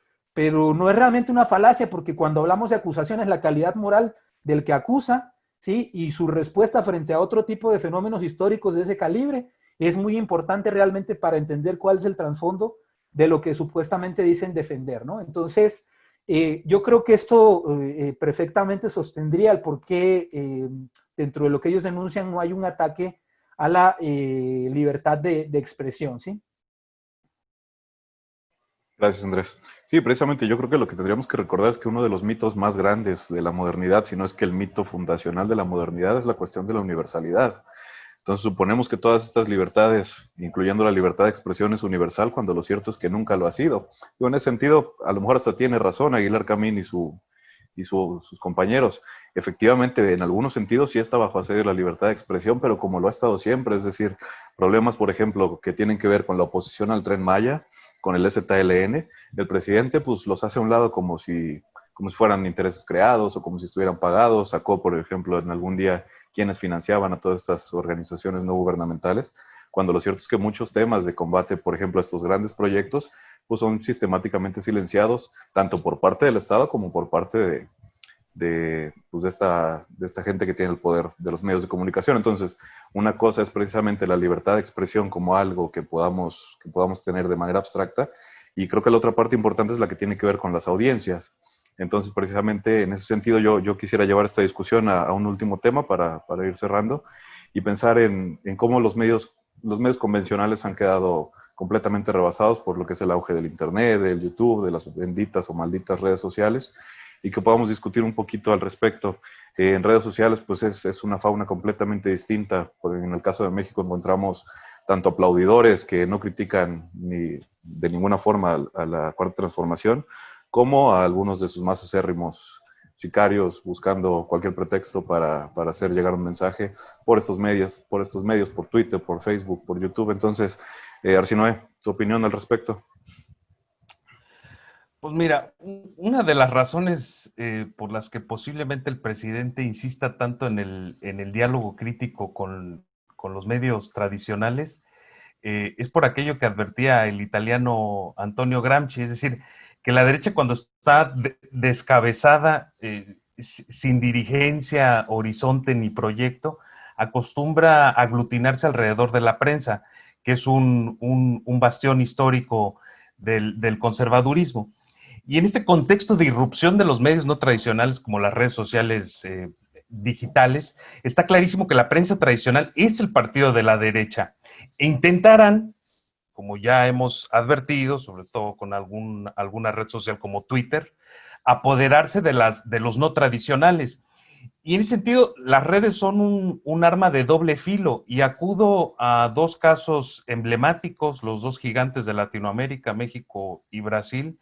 no es realmente una falacia, porque cuando hablamos de acusaciones, la calidad moral del que acusa, ¿sí? Y su respuesta frente a otro tipo de fenómenos históricos de ese calibre es muy importante realmente para entender cuál es el trasfondo de lo que supuestamente dicen defender, ¿no? Entonces, yo creo que esto perfectamente sostendría el por qué dentro de lo que ellos denuncian no hay un ataque a la libertad de expresión, ¿sí? Gracias, Andrés. Sí, precisamente yo creo que lo que tendríamos que recordar es que uno de los mitos más grandes de la modernidad, si no es que el mito fundacional de la modernidad, es la cuestión de la universalidad. Entonces suponemos que todas estas libertades, incluyendo la libertad de expresión, es universal, cuando lo cierto es que nunca lo ha sido. Y en ese sentido, a lo mejor hasta tiene razón Aguilar Camín y sus compañeros. Efectivamente, en algunos sentidos sí está bajo asedio la libertad de expresión, pero como lo ha estado siempre, es decir, problemas, por ejemplo, que tienen que ver con la oposición al Tren Maya, con el ZLN, el presidente pues los hace a un lado como si fueran intereses creados o como si estuvieran pagados. Sacó, por ejemplo, en algún día quienes financiaban a todas estas organizaciones no gubernamentales, cuando lo cierto es que muchos temas de combate, por ejemplo, a estos grandes proyectos, pues son sistemáticamente silenciados, tanto por parte del Estado como por parte de esta gente que tiene el poder de los medios de comunicación. Entonces, una cosa es precisamente la libertad de expresión como algo que podamos tener de manera abstracta, y creo que la otra parte importante es la que tiene que ver con las audiencias. Entonces, precisamente en ese sentido, yo quisiera llevar esta discusión a un último tema para ir cerrando, y pensar en cómo los medios los medios convencionales han quedado completamente rebasados por lo que es el auge del Internet, del YouTube, de las benditas o malditas redes sociales, y que podamos discutir un poquito al respecto. En redes sociales, pues es una fauna completamente distinta. En el caso de México encontramos tanto aplaudidores que no critican ni de ninguna forma a la Cuarta Transformación, como a algunos de sus más acérrimos sicarios buscando cualquier pretexto para hacer llegar un mensaje por estos medios, por Twitter, por Facebook, por YouTube. Entonces, Arsinoe, tu opinión al respecto. Pues mira, una de las razones por las que posiblemente el presidente insista tanto en el diálogo crítico con los medios tradicionales es por aquello que advertía el italiano Antonio Gramsci, es decir, que la derecha cuando está descabezada, sin dirigencia, horizonte ni proyecto, acostumbra a aglutinarse alrededor de la prensa, que es un bastión histórico del conservadurismo. Y en este contexto de irrupción de los medios no tradicionales como las redes sociales digitales, está clarísimo que la prensa tradicional es el partido de la derecha. E intentarán, como ya hemos advertido, sobre todo con alguna red social como Twitter, apoderarse de los no tradicionales. Y en ese sentido, las redes son un arma de doble filo, y acudo a dos casos emblemáticos, los dos gigantes de Latinoamérica, México y Brasil,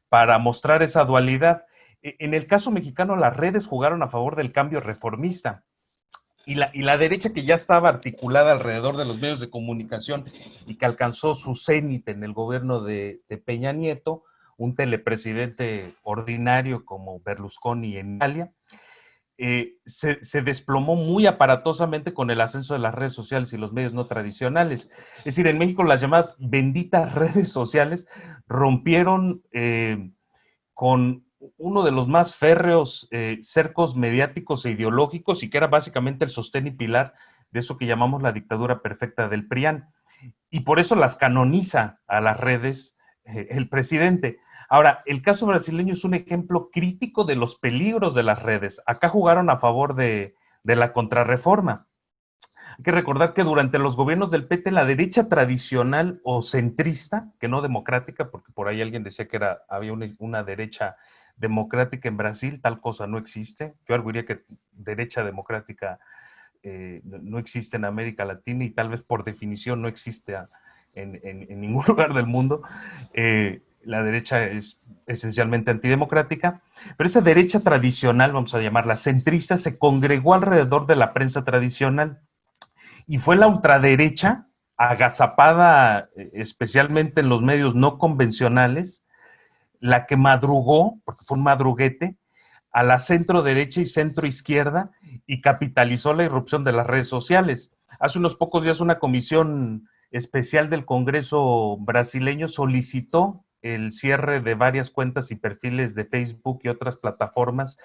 para mostrar esa dualidad. En el caso mexicano, las redes jugaron a favor del cambio reformista, y la derecha, que ya estaba articulada alrededor de los medios de comunicación y que alcanzó su cénit en el gobierno de Peña Nieto, un telepresidente ordinario como Berlusconi en Italia, se desplomó muy aparatosamente con el ascenso de las redes sociales y los medios no tradicionales. Es decir, en México las llamadas benditas redes sociales rompieron con uno de los más férreos cercos mediáticos e ideológicos, y que era básicamente el sostén y pilar de eso que llamamos la dictadura perfecta del PRIAN. Y por eso las canoniza a las redes el presidente. Ahora, el caso brasileño es un ejemplo crítico de los peligros de las redes. Acá jugaron a favor de la contrarreforma. Hay que recordar que durante los gobiernos del PT, la derecha tradicional o centrista, que no democrática, porque por ahí alguien decía que había una derecha democrática en Brasil, tal cosa no existe. Yo arguiría que derecha democrática no existe en América Latina, y tal vez por definición no existe en ningún lugar del mundo. La derecha es esencialmente antidemocrática, pero esa derecha tradicional, vamos a llamarla centrista, se congregó alrededor de la prensa tradicional, y fue la ultraderecha, agazapada especialmente en los medios no convencionales, la que madrugó, porque fue un madruguete, a la centro derecha y centro izquierda, y capitalizó la irrupción de las redes sociales. Hace unos pocos días una comisión especial del Congreso brasileño solicitó el cierre de varias cuentas y perfiles de Facebook y otras plataformas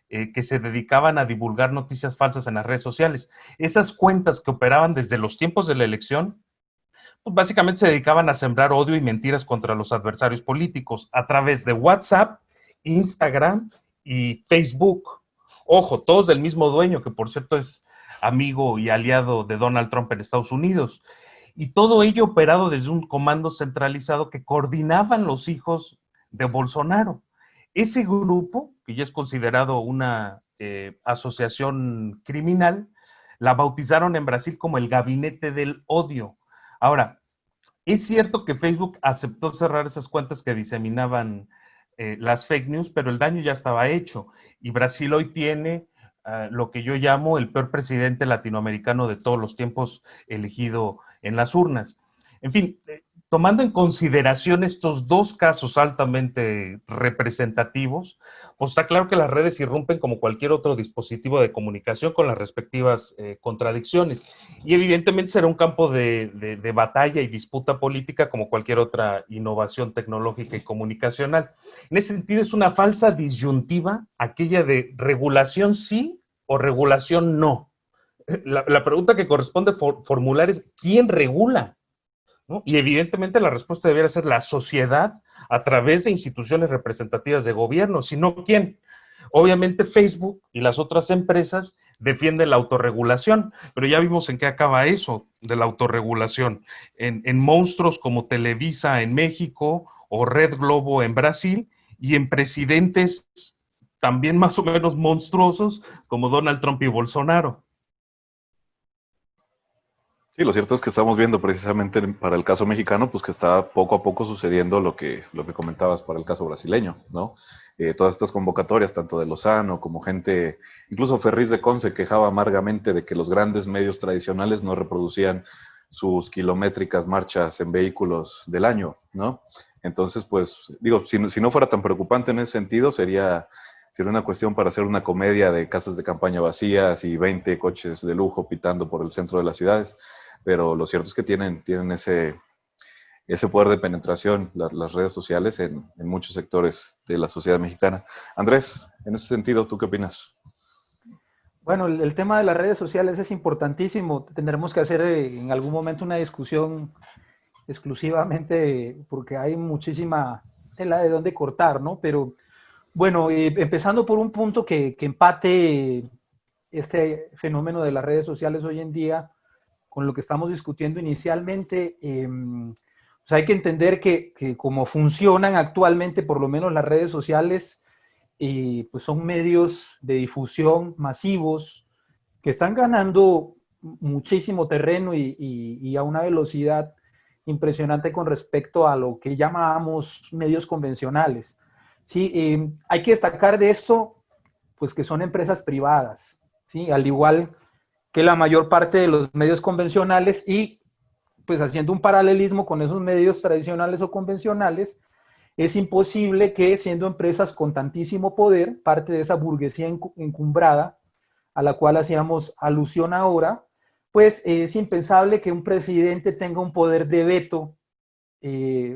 que se dedicaban a divulgar noticias falsas en las redes sociales. Esas cuentas, que operaban desde los tiempos de la elección, pues básicamente se dedicaban a sembrar odio y mentiras contra los adversarios políticos a través de WhatsApp, Instagram y Facebook. Ojo, todos del mismo dueño, que por cierto es amigo y aliado de Donald Trump en Estados Unidos. Y todo ello operado desde un comando centralizado que coordinaban los hijos de Bolsonaro. Ese grupo, que ya es considerado una asociación criminal, la bautizaron en Brasil como el Gabinete del Odio. Ahora, es cierto que Facebook aceptó cerrar esas cuentas que diseminaban las fake news, pero el daño ya estaba hecho, y Brasil hoy tiene lo que yo llamo el peor presidente latinoamericano de todos los tiempos, elegido en las urnas. En fin, tomando en consideración estos dos casos altamente representativos, pues está claro que las redes irrumpen como cualquier otro dispositivo de comunicación, con las respectivas contradicciones. Y evidentemente será un campo de batalla y disputa política como cualquier otra innovación tecnológica y comunicacional. En ese sentido, es una falsa disyuntiva aquella de regulación sí o regulación no. La pregunta que corresponde formular es: ¿quién regula? ¿No? Y evidentemente la respuesta debiera ser la sociedad, a través de instituciones representativas de gobierno, sino ¿quién? Obviamente Facebook y las otras empresas defienden la autorregulación, pero ya vimos en qué acaba eso de la autorregulación. En monstruos como Televisa en México o Red Globo en Brasil y en presidentes también más o menos monstruosos como Donald Trump y Bolsonaro. Sí, lo cierto es que estamos viendo precisamente para el caso mexicano, pues que está poco a poco sucediendo lo que comentabas para el caso brasileño, ¿no? Todas estas convocatorias, tanto de Lozano como gente, incluso Ferriz de Con se quejaba amargamente de que los grandes medios tradicionales no reproducían sus kilométricas marchas en vehículos del año, ¿no? Entonces, pues, digo, si no fuera tan preocupante en ese sentido, sería una cuestión para hacer una comedia de casas de campaña vacías y 20 coches de lujo pitando por el centro de las ciudades. Pero lo cierto es que tienen ese poder de penetración, las redes sociales, en muchos sectores de la sociedad mexicana. Andrés, en ese sentido, ¿tú qué opinas? Bueno, el tema de las redes sociales es importantísimo. Tendremos que hacer en algún momento una discusión exclusivamente porque hay muchísima tela de dónde cortar, ¿no? Pero bueno, empezando por un punto que empate este fenómeno de las redes sociales hoy en día con lo que estamos discutiendo inicialmente, pues hay que entender que como funcionan actualmente, por lo menos las redes sociales, pues son medios de difusión masivos que están ganando muchísimo terreno y a una velocidad impresionante con respecto a lo que llamábamos medios convencionales. Sí, hay que destacar de esto, pues que son empresas privadas, ¿sí? Al igual que la mayor parte de los medios convencionales y pues haciendo un paralelismo con esos medios tradicionales o convencionales, es imposible que siendo empresas con tantísimo poder, parte de esa burguesía encumbrada a la cual hacíamos alusión ahora, pues es impensable que un presidente tenga un poder de veto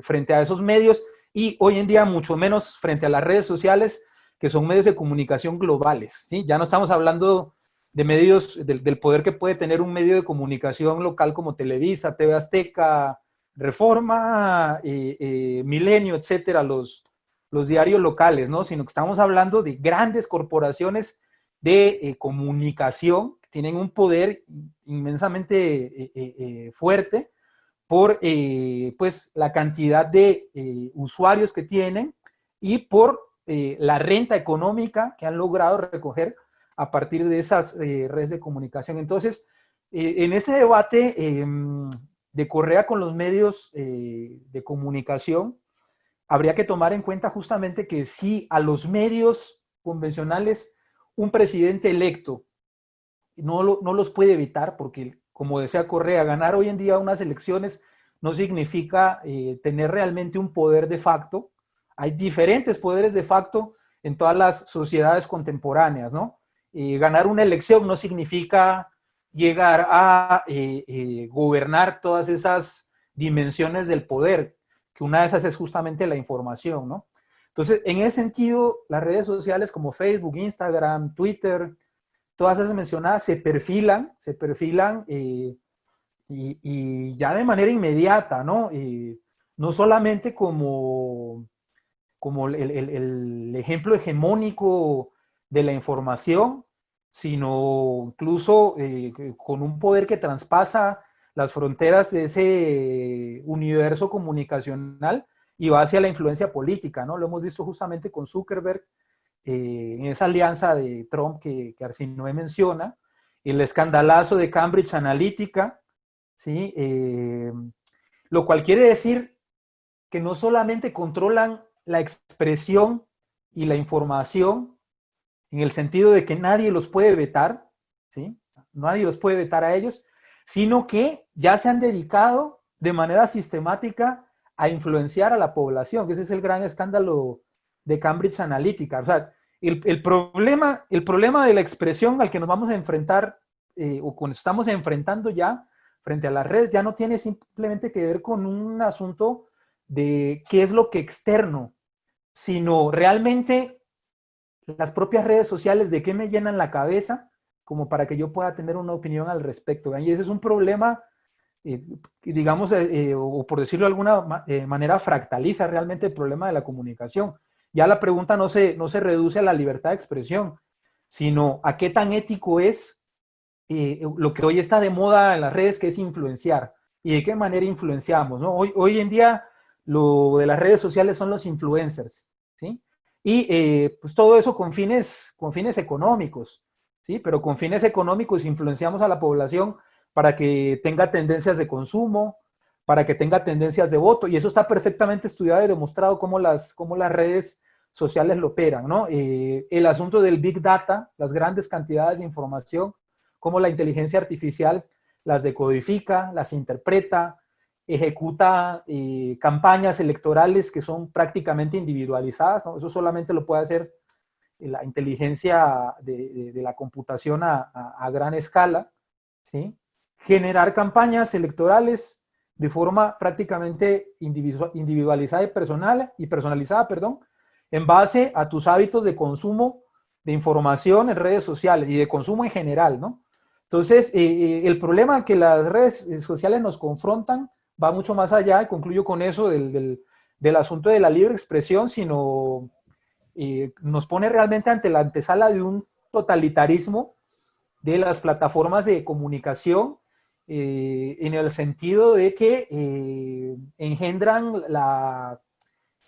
frente a esos medios y hoy en día mucho menos frente a las redes sociales, que son medios de comunicación globales, ¿sí? Ya no estamos hablando de medios, del poder que puede tener un medio de comunicación local como Televisa, TV Azteca, Reforma, Milenio, etcétera, los diarios locales, ¿no? Sino que estamos hablando de grandes corporaciones de comunicación que tienen un poder inmensamente fuerte por pues, la cantidad de usuarios que tienen y por la renta económica que han logrado recoger a partir de esas redes de comunicación. Entonces, en ese debate de Correa con los medios de comunicación, habría que tomar en cuenta justamente que si a los medios convencionales un presidente electo no los puede evitar, porque como decía Correa, ganar hoy en día unas elecciones no significa tener realmente un poder de facto. Hay diferentes poderes de facto en todas las sociedades contemporáneas, ¿no? Ganar una elección no significa llegar a gobernar todas esas dimensiones del poder, que una de esas es justamente la información, ¿no? Entonces, en ese sentido, las redes sociales como Facebook, Instagram, Twitter, todas esas mencionadas se perfilan y ya de manera inmediata, ¿no? No solamente como el ejemplo hegemónico de la información, sino incluso con un poder que traspasa las fronteras de ese universo comunicacional y va hacia la influencia política, ¿no? Lo hemos visto justamente con Zuckerberg, en esa alianza de Trump que Arsinoe menciona, el escandalazo de Cambridge Analytica, ¿sí? Lo cual quiere decir que no solamente controlan la expresión y la información en el sentido de que nadie los puede vetar, ¿sí? Nadie los puede vetar a ellos, sino que ya se han dedicado de manera sistemática a influenciar a la población, que ese es el gran escándalo de Cambridge Analytica. O sea, el problema de la expresión al que nos vamos a enfrentar, o cuando estamos enfrentando ya frente a las redes, ya no tiene simplemente que ver con un asunto de qué es lo que externo, sino realmente las propias redes sociales, de qué me llenan la cabeza, como para que yo pueda tener una opinión al respecto. ¿Ven? Y ese es un problema, digamos, o por decirlo de alguna manera, fractaliza realmente el problema de la comunicación. ya la pregunta no se reduce a la libertad de expresión, sino a qué tan ético es lo que hoy está de moda en las redes, que es influenciar, y de qué manera influenciamos, ¿no? Hoy en día lo de las redes sociales son los influencers, ¿sí? Y pues todo eso con fines económicos, ¿sí? Pero con fines económicos influenciamos a la población para que tenga tendencias de consumo, para que tenga tendencias de voto, y eso está perfectamente estudiado y demostrado cómo las redes sociales lo operan, ¿no? El asunto del Big Data, las grandes cantidades de información, cómo la inteligencia artificial las decodifica, las interpreta, ejecuta campañas electorales que son prácticamente individualizadas, ¿no? Eso solamente lo puede hacer la inteligencia de la computación a gran escala, ¿sí? Generar campañas electorales de forma prácticamente individualizada y personalizada, perdón, en base a tus hábitos de consumo de información en redes sociales y de consumo en general, ¿no? Entonces, el problema que las redes sociales nos confrontan va mucho más allá, y concluyo con eso, del asunto de la libre expresión, sino nos pone realmente ante la antesala de un totalitarismo de las plataformas de comunicación, en el sentido de que engendran la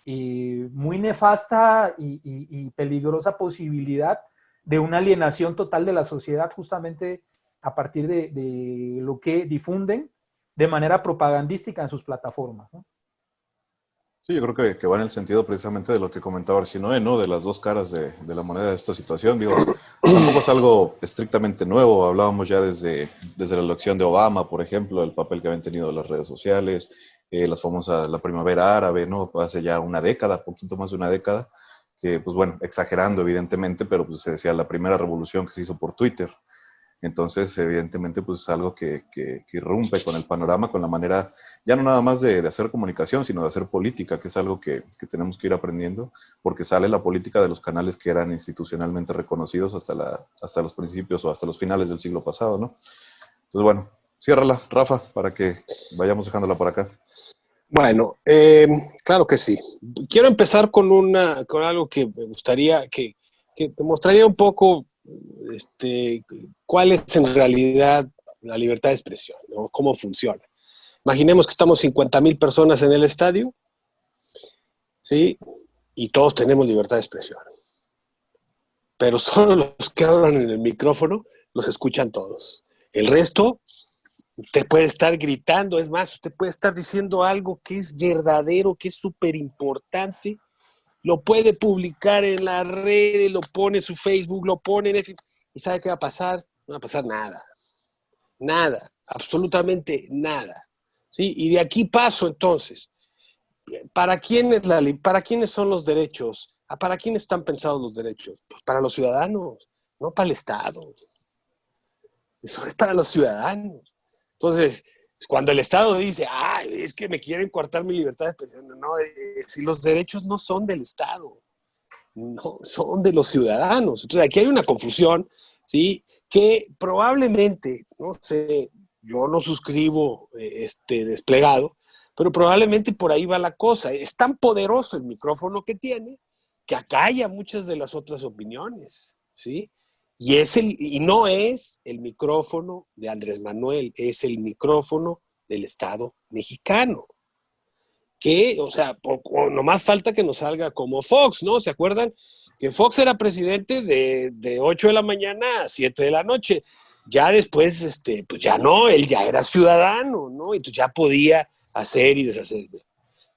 muy nefasta y peligrosa posibilidad de una alienación total de la sociedad, justamente a partir de lo que difunden de manera propagandística en sus plataformas, ¿no? Sí, yo creo que va en el sentido precisamente de lo que comentaba Arsinoe, ¿no? De las dos caras de la moneda de esta situación. Digo, tampoco es algo estrictamente nuevo. Hablábamos ya desde la elección de Obama, por ejemplo, el papel que habían tenido las redes sociales, las famosas, la primavera árabe, ¿no? Hace ya una década, poquito más de una década, que, pues bueno, exagerando evidentemente, pero pues se decía la primera revolución que se hizo por Twitter. Entonces, evidentemente, pues es algo que irrumpe con el panorama, con la manera, ya no nada más de hacer comunicación, sino de hacer política, que es algo que tenemos que ir aprendiendo, porque sale la política de los canales que eran institucionalmente reconocidos hasta los principios o hasta los finales del siglo pasado, ¿no? Entonces, bueno, ciérrala, Rafa, para que vayamos dejándola por acá. Bueno, claro que sí. Quiero empezar con algo que me gustaría, que te mostraría un poco cuál es en realidad la libertad de expresión, ¿no? Cómo funciona. Imaginemos que estamos 50,000 personas en el estadio, ¿sí? Y todos tenemos libertad de expresión. Pero solo los que hablan en el micrófono los escuchan todos. El resto, usted puede estar gritando, es más, usted puede estar diciendo algo que es verdadero, que es súper importante, lo puede publicar en la red, lo pone en su Facebook, lo pone en ¿y sabe qué va a pasar? No va a pasar nada. Nada, absolutamente nada. ¿Sí? Y de aquí paso entonces. ¿Para quiénes son los derechos? ¿Para quiénes están pensados los derechos? Pues para los ciudadanos, no para el Estado. Eso es para los ciudadanos. Entonces, cuando el Estado dice, es que me quieren coartar mi libertad de expresión, no, si los derechos no son del Estado, no, son de los ciudadanos. Entonces, aquí hay una confusión, ¿sí? Que probablemente, no sé, yo no suscribo desplegado, pero probablemente por ahí va la cosa. Es tan poderoso el micrófono que tiene que acalla muchas de las otras opiniones, ¿sí? Y no es el micrófono de Andrés Manuel, es el micrófono del Estado mexicano. Que, o sea, nomás falta que nos salga como Fox, ¿no? ¿Se acuerdan? Que Fox era presidente de 8 de la mañana a 7 de la noche. Ya después, pues ya no, él ya era ciudadano, ¿no? Entonces ya podía hacer y deshacer.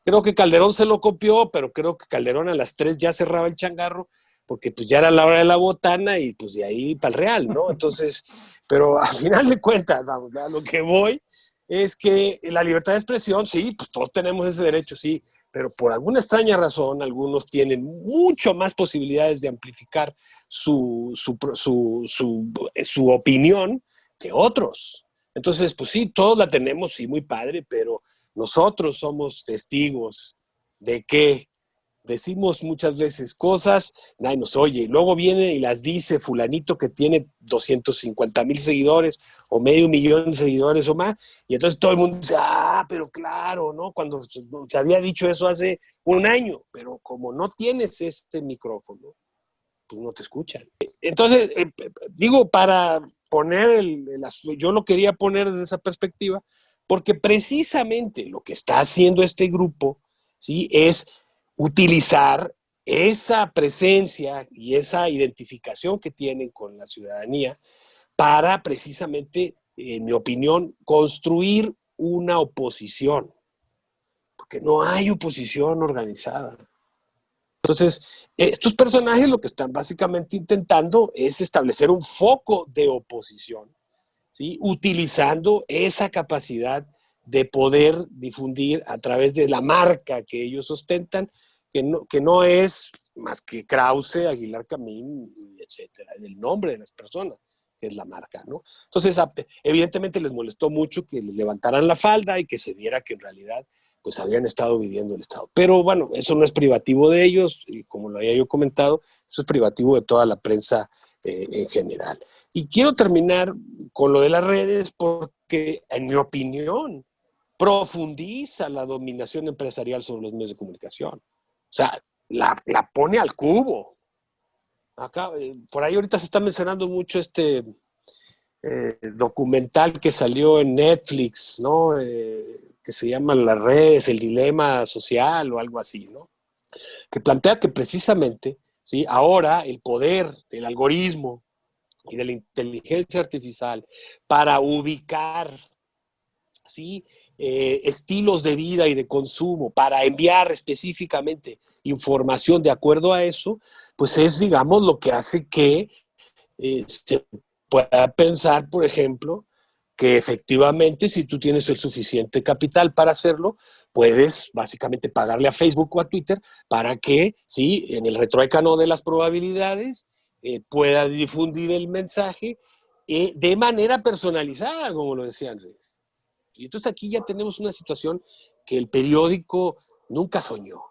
Creo que Calderón se lo copió, pero creo que Calderón a las 3 ya cerraba el changarro, porque pues ya era la hora de la botana y pues de ahí para el Real, ¿no? Entonces, pero a final de cuentas, vamos, a lo que voy es que la libertad de expresión, sí, pues todos tenemos ese derecho, sí, pero por alguna extraña razón, algunos tienen mucho más posibilidades de amplificar su opinión que otros. Entonces, pues sí, todos la tenemos, sí, muy padre, pero nosotros somos testigos de que decimos muchas veces cosas, nadie nos oye, y luego viene y las dice fulanito que tiene 250,000 seguidores o medio millón de seguidores o más, y entonces todo el mundo dice, pero claro, ¿no? Cuando se había dicho eso hace un año, pero como no tienes este micrófono, pues no te escuchan. Entonces, digo, para poner yo lo quería poner desde esa perspectiva, porque precisamente lo que está haciendo este grupo, ¿sí?, es utilizar esa presencia y esa identificación que tienen con la ciudadanía para precisamente, en mi opinión, construir una oposición, porque no hay oposición organizada. Entonces, estos personajes lo que están básicamente intentando es establecer un foco de oposición, ¿sí?, utilizando esa capacidad de poder difundir a través de la marca que ellos ostentan, que no es más que Krause, Aguilar Camín, etcétera, el nombre de las personas, que es la marca, ¿no? Entonces, evidentemente les molestó mucho que les levantaran la falda y que se viera que en realidad pues habían estado viviendo el Estado. Pero bueno, eso no es privativo de ellos, y como lo había yo comentado, eso es privativo de toda la prensa en general. Y quiero terminar con lo de las redes porque, en mi opinión, profundiza la dominación empresarial sobre los medios de comunicación. O sea, la pone al cubo. Acá, por ahí ahorita se está mencionando mucho este documental que salió en Netflix, ¿no? Que se llama Las redes, el dilema social o algo así, ¿no? Que plantea que precisamente, ¿sí?, ahora el poder del algoritmo y de la inteligencia artificial para ubicar, ¿sí?, estilos de vida y de consumo, para enviar específicamente información de acuerdo a eso, pues es, digamos, lo que hace que se pueda pensar, por ejemplo, que efectivamente si tú tienes el suficiente capital para hacerlo, puedes básicamente pagarle a Facebook o a Twitter para que, sí, en el retroécano de las probabilidades, pueda difundir el mensaje de manera personalizada, como lo decía Andrés. Y entonces aquí ya tenemos una situación que el periódico nunca soñó,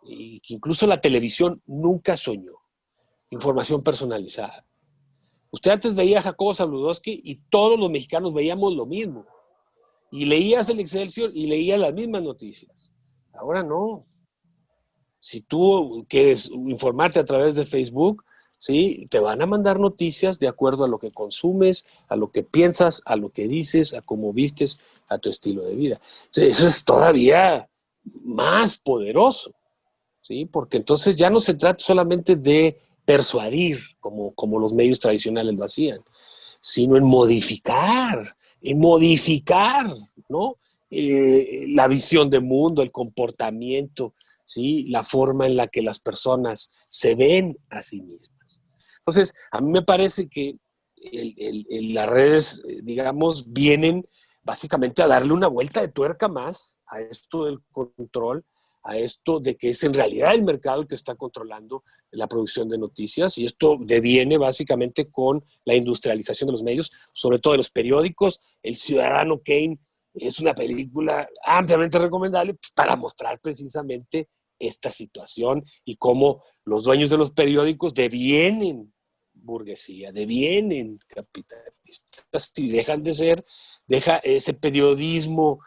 y que incluso la televisión nunca soñó. Información personalizada. Usted antes veía a Jacobo Zabludowski y todos los mexicanos veíamos lo mismo. Y leías el Excelsior y leías las mismas noticias. Ahora no. Si tú quieres informarte a través de Facebook, ¿sí?, te van a mandar noticias de acuerdo a lo que consumes, a lo que piensas, a lo que dices, a cómo vistes, a tu estilo de vida. Entonces, eso es todavía más poderoso, ¿sí? Porque entonces ya no se trata solamente de persuadir, como los medios tradicionales lo hacían, sino en modificar, ¿no? La visión del mundo, el comportamiento, ¿sí?, la forma en la que las personas se ven a sí mismas. Entonces, a mí me parece que las redes, digamos, vienen básicamente a darle una vuelta de tuerca más a esto del control, a esto de que es en realidad el mercado el que está controlando la producción de noticias, y esto deviene básicamente con la industrialización de los medios, sobre todo de los periódicos. El Ciudadano Kane es una película ampliamente recomendable para mostrar precisamente esta situación y cómo los dueños de los periódicos devienen burguesía, devienen capitalistas y deja ese periodismo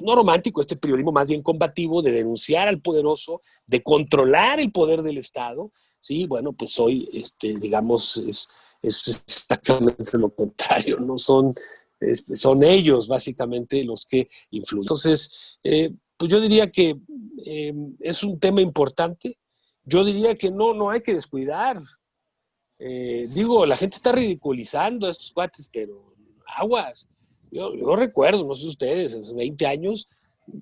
no romántico, este periodismo más bien combativo de denunciar al poderoso, de controlar el poder del Estado. Sí, bueno, pues hoy, digamos, es exactamente lo contrario, no son ellos básicamente los que influyen. Entonces, pues yo diría que es un tema importante. Yo diría que no hay que descuidar. Digo, la gente está ridiculizando a estos cuates, pero aguas. Yo recuerdo, no sé ustedes, hace 20 años,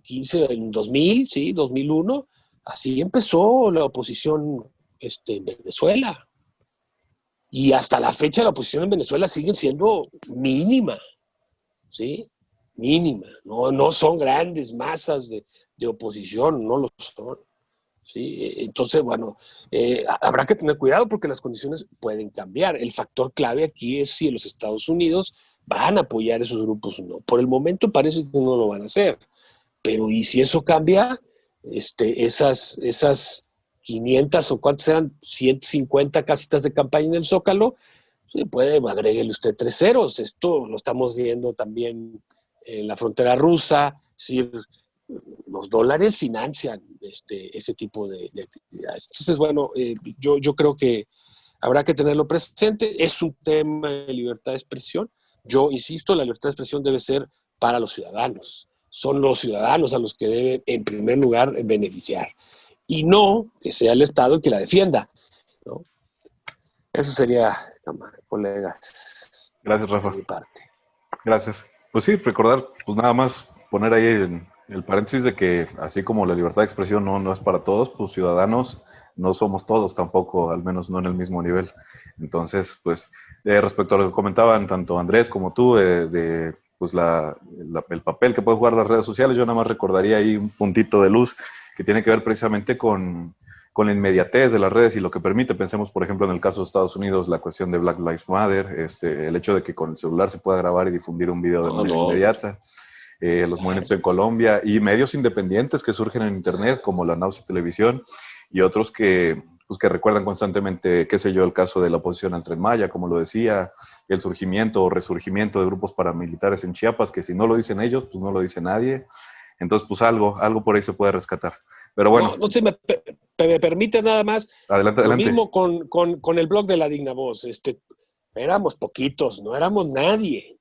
15, en 2000, sí, 2001, así empezó la oposición en Venezuela. Y hasta la fecha la oposición en Venezuela sigue siendo mínima, ¿sí? Mínima. No son grandes masas de oposición, no lo son. ¿Sí? Entonces, bueno, habrá que tener cuidado porque las condiciones pueden cambiar. El factor clave aquí es si los Estados Unidos van a apoyar esos grupos o no. Por el momento parece que no lo van a hacer, pero ¿y si eso cambia? Esas 500 o cuántos eran, 150 casitas de campaña en el Zócalo, sí, agréguele usted 3 ceros. Esto lo estamos viendo también en la frontera rusa. Es decir, los dólares financian ese tipo de actividades. Entonces, bueno, yo creo que habrá que tenerlo presente. Es un tema de libertad de expresión. Yo insisto, la libertad de expresión debe ser para los ciudadanos. Son los ciudadanos a los que debe, en primer lugar, beneficiar. Y no que sea el Estado el que la defienda, ¿no? Eso sería, colegas. Gracias, Rafa. De mi parte. Gracias. Pues sí, recordar, pues nada más poner ahí el paréntesis de que así como la libertad de expresión no es para todos, pues ciudadanos no somos todos tampoco, al menos no en el mismo nivel. Entonces, pues respecto a lo que comentaban tanto Andrés como tú, pues el papel que pueden jugar las redes sociales, yo nada más recordaría ahí un puntito de luz que tiene que ver precisamente con la inmediatez de las redes y lo que permite. Pensemos, por ejemplo, en el caso de Estados Unidos, la cuestión de Black Lives Matter, el hecho de que con el celular se pueda grabar y difundir un video de manera inmediata, los movimientos en Colombia y medios independientes que surgen en Internet, como la Náusea Televisión y otros que recuerdan constantemente, qué sé yo, el caso de la oposición al Tren Maya, como lo decía, el surgimiento o resurgimiento de grupos paramilitares en Chiapas, que si no lo dicen ellos, pues no lo dice nadie. Entonces, pues algo por ahí se puede rescatar. Pero bueno. No se me permite nada más. Adelante. Lo mismo con el blog de La Digna Voz. Éramos poquitos, no éramos nadie.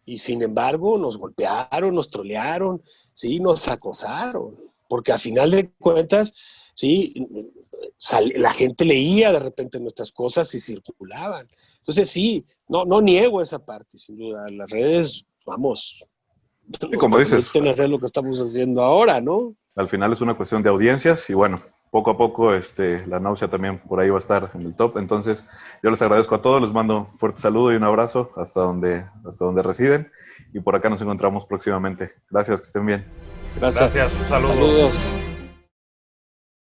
Y sin embargo, nos golpearon, nos trolearon, sí, nos acosaron. Porque a final de cuentas, sí, la gente leía de repente nuestras cosas y circulaban. Entonces, sí, no niego esa parte, sin duda. Las redes, vamos, sí, como dices, hacer lo que estamos haciendo ahora, ¿no? Al final es una cuestión de audiencias y bueno, poco a poco la náusea también por ahí va a estar en el top. Entonces, yo les agradezco a todos, les mando un fuerte saludo y un abrazo hasta donde residen y por acá nos encontramos próximamente. Gracias, que estén bien. Gracias. Saludos. Saludos.